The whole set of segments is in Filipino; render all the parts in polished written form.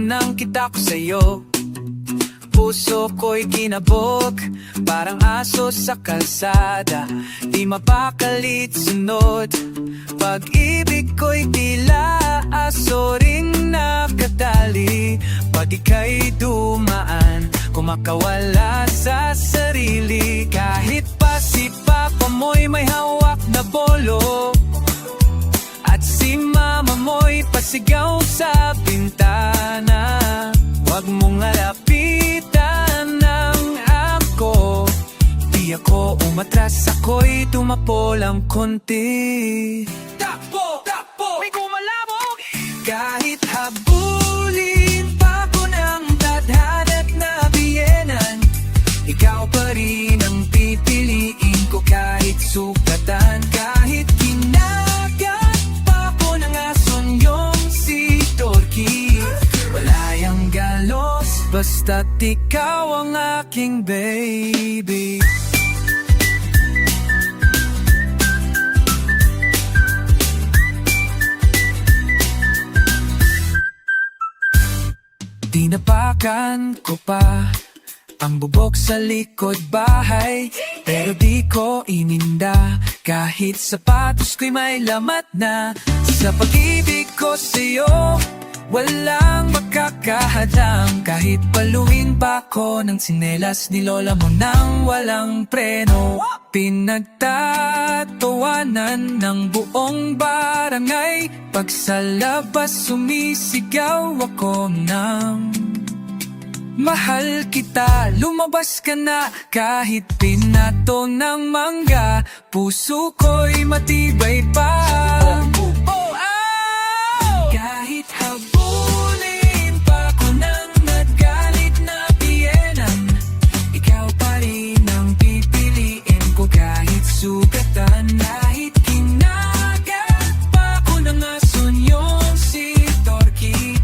nang kita ko sa'yo. Puso ko'y kinabog, parang aso sa kalsada. Di mapakalit sunod, pag-ibig ko'y tila aso ring nakadali. Pag ika'y dumaan, kumakawala sa sarili. Kahit pa si Papa mo'y may hawak na bolo, at si Mama mo'y pasigaw sa bintana. Huwag mong alapitan ng ako, di ako umatras, ako'y tumapo lang konti. Takbo, takbo, may kumalabog. Kahit habulin pa ko ng tadhana't nabiyenan, ikaw pa rin ang pipiliin ko kahit sukatan. Kahit kinagat pa ko ng ason yung si Torky, wala yang galos, basta't ikaw ang aking baby. Tinapakan ko pa ang bubok sa likod bahay, pero di ko ininda kahit sapatos ko'y may lamat na. Sa pag-ibig ko sa'yo, walang makakahadang. Kahit paluin pa ko ng tsinelas ni lola mo nang walang preno. Pinagtatawanan ng buong barangay, pag sa labas sumisigaw ako ng mahal kita. Lumabas ka na kahit pinato ng mangga, puso ko'y matibay pa. Kahit habulin pa ko ng nagalit na biyenan, ikaw pa rin ang pipiliin ko kahit sugatan. Kahit kinagat pa ko ng ason yung si Torky,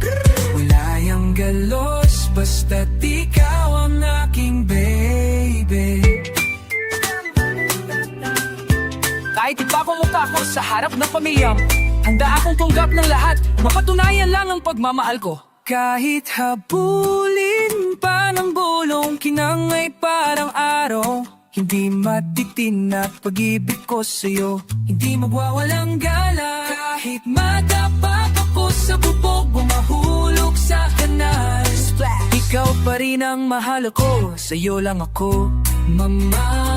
wala yang galos, basta't ikaw ang aking baby. Kahit ipapamukha ko sa harap ng pamilya, handa akong tunggap ng lahat, mapatunayan lang ang pagmamahal ko. Kahit habulin pa ng bulong kinangay parang araw, hindi matitin na pag-ibig ko sa'yo, hindi magwawalang gala. Kahit madapat ako sa bubog o mahulog sa kanal, ikaw pa rin ang mahal ko, sa'yo lang ako, mama.